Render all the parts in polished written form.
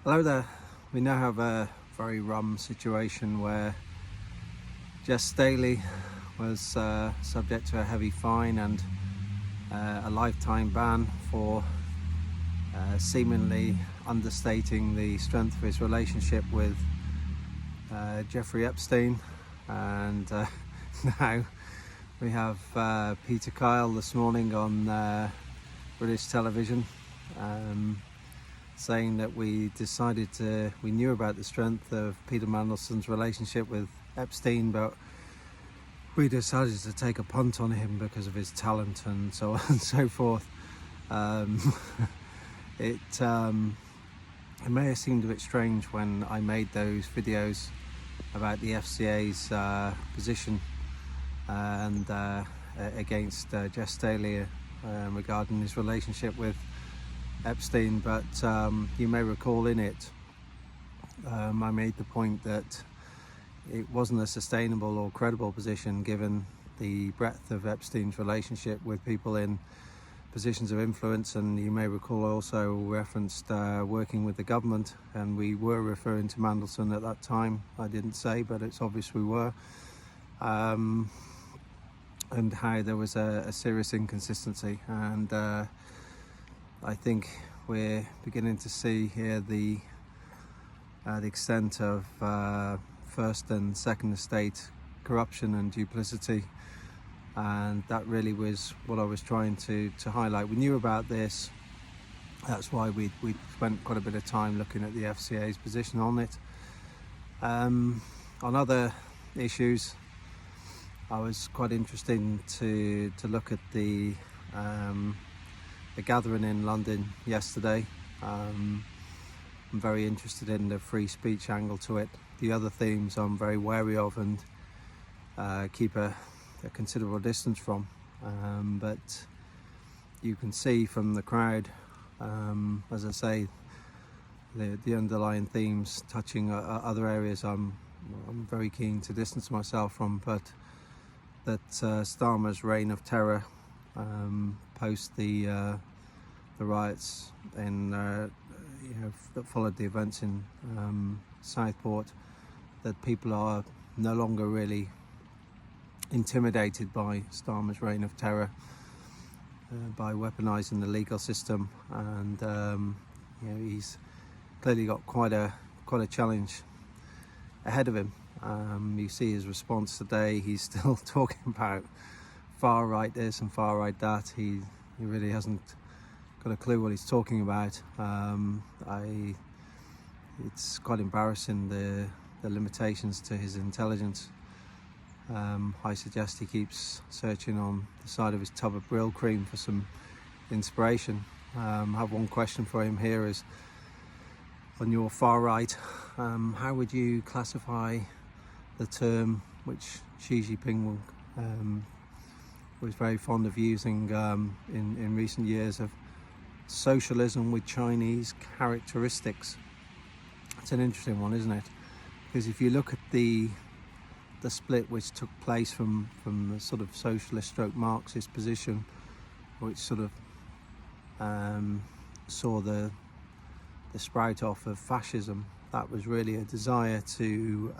Hello there. We now have a very rum situation where Staley was subject to a heavy fine and a lifetime ban for seemingly understating the strength of his relationship with Jeffrey Epstein. And now we have Peter Kyle this morning on British television saying that we knew about the strength of Peter Mandelson's relationship with Epstein, but we decided to take a punt on him because of his talent and so on and so forth. It may have seemed a bit strange when I made those videos about the FCA's position and against Jeff Staley regarding his relationship with Epstein, but you may recall in it I made the point that it wasn't a sustainable or credible position given the breadth of Epstein's relationship with people in positions of influence. And you may recall I also referenced working with the government, and we were referring to Mandelson at that time. I didn't say, but it's obvious we were, and how there was a serious inconsistency. And I think we're beginning to see here the extent of first and second estate corruption and duplicity, and that really was what I was trying to highlight. We knew about this, that's why we spent quite a bit of time looking at the FCA's position on it. On other issues, I was quite interested to look at the gathering in London yesterday. I'm very interested in the free speech angle to it. The other themes I'm very wary of and keep a considerable distance from, but you can see from the crowd, as I say, the underlying themes touching other areas I'm very keen to distance myself from, but that Starmer's reign of terror post the riots in that followed the events in Southport, that people are no longer really intimidated by Starmer's reign of terror, by weaponising the legal system, and he's clearly got quite a challenge ahead of him. You see his response today. He's still talking about far right this and far right that. He really hasn't got a clue what he's talking about. It's quite embarrassing, the limitations to his intelligence. I suggest he keeps searching on the side of his tub of Brill cream for some inspiration. I have one question for him here: is on your far right, how would you classify the term which Xi Jinping was very fond of using in recent years, of socialism with Chinese characteristics? It's an interesting one, isn't it? Because if you look at the split which took place from the sort of socialist stroke Marxist position, which sort of saw the sprout off of fascism, that was really a desire to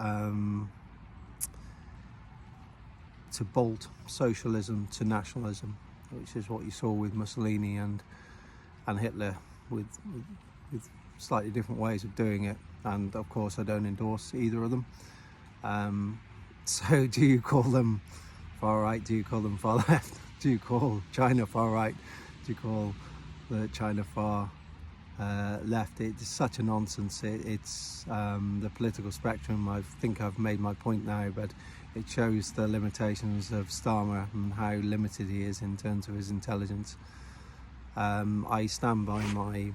bolt socialism to nationalism, which is what you saw with Mussolini and Hitler, with slightly different ways of doing it. And of course I don't endorse either of them. So do you call them far right? Do you call them far left? Do you call China far right? Do you call the China far left? It's such a nonsense. It's the political spectrum. I think I've made my point now, but it shows the limitations of Starmer and how limited he is in terms of his intelligence. I stand by my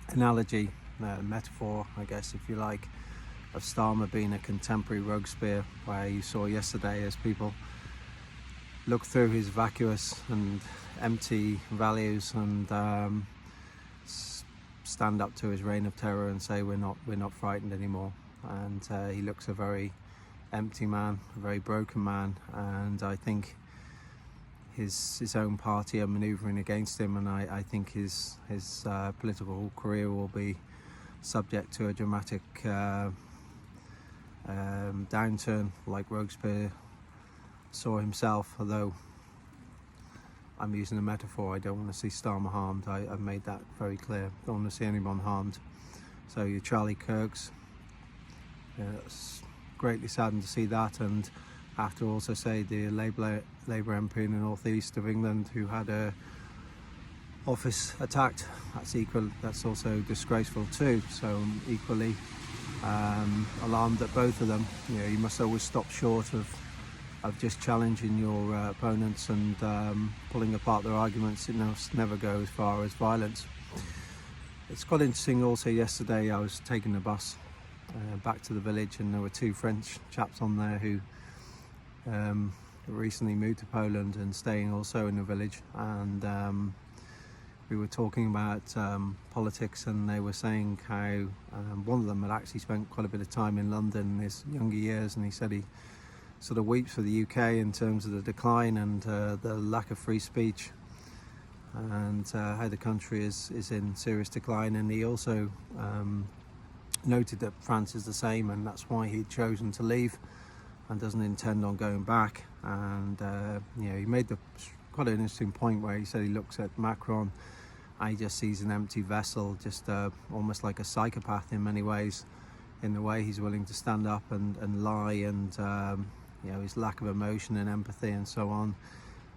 analogy, metaphor, I guess, if you like, of Starmer being a contemporary Robespierre, where you saw yesterday as people look through his vacuous and empty values and stand up to his reign of terror and say we're not frightened anymore. And he looks a very empty man, a very broken man, and I think his own party are manoeuvring against him, and I think his political career will be subject to a dramatic downturn, like Robespierre saw himself. Although I'm using a metaphor, I don't want to see Starmer harmed. I've made that very clear. Don't want to see anyone harmed. So your Charlie Kirks, it's greatly saddened to see that, and I have to also say the Labour MP in the northeast of England who had a office attacked. That's also disgraceful too. So I'm equally alarmed at both of them. You know, you must always stop short of just challenging your opponents and pulling apart their arguments. It must never go as far as violence. It's quite interesting also, yesterday I was taking the bus back to the village, and there were two French chaps on there who recently moved to Poland and staying also in the village, and we were talking about politics, and they were saying how one of them had actually spent quite a bit of time in London in his younger years, and he said he sort of weeps for the UK in terms of the decline and the lack of free speech, and how the country is in serious decline. And he also noted that France is the same, and that's why he'd chosen to leave and doesn't intend on going back. And you know, he made quite an interesting point where he said he looks at Macron and he just sees an empty vessel, just almost like a psychopath in many ways, in the way he's willing to stand up and lie, and you know, his lack of emotion and empathy and so on.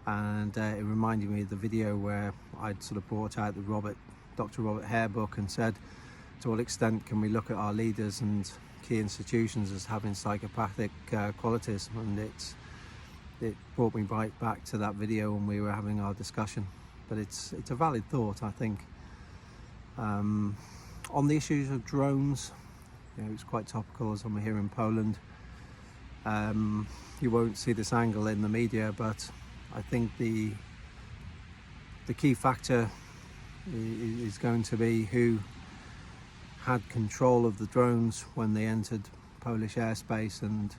And it reminded me of the video where I'd sort of brought out the Dr. Robert Hare book and said, to what extent can we look at our leaders and key institutions as having psychopathic qualities? And it brought me right back to that video when we were having our discussion. But it's a valid thought, I think. On the issues of drones, you know, it's quite topical as I'm here in Poland. You won't see this angle in the media, but I think the key factor is going to be who had control of the drones when they entered Polish airspace, and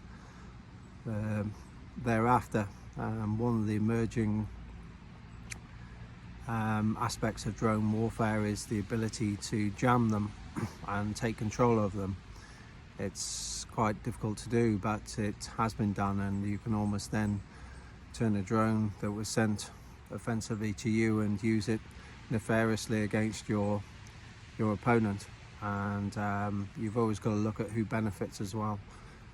thereafter. One of the emerging aspects of drone warfare is the ability to jam them and take control of them. It's quite difficult to do, but it has been done, and you can almost then turn a drone that was sent offensively to you and use it nefariously against your opponent. And you've always got to look at who benefits as well.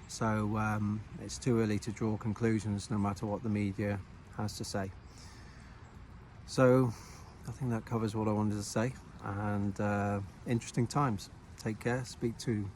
So it's too early to draw conclusions, no matter what the media has to say. So I think that covers what I wanted to say, and interesting times. Take care. Speak to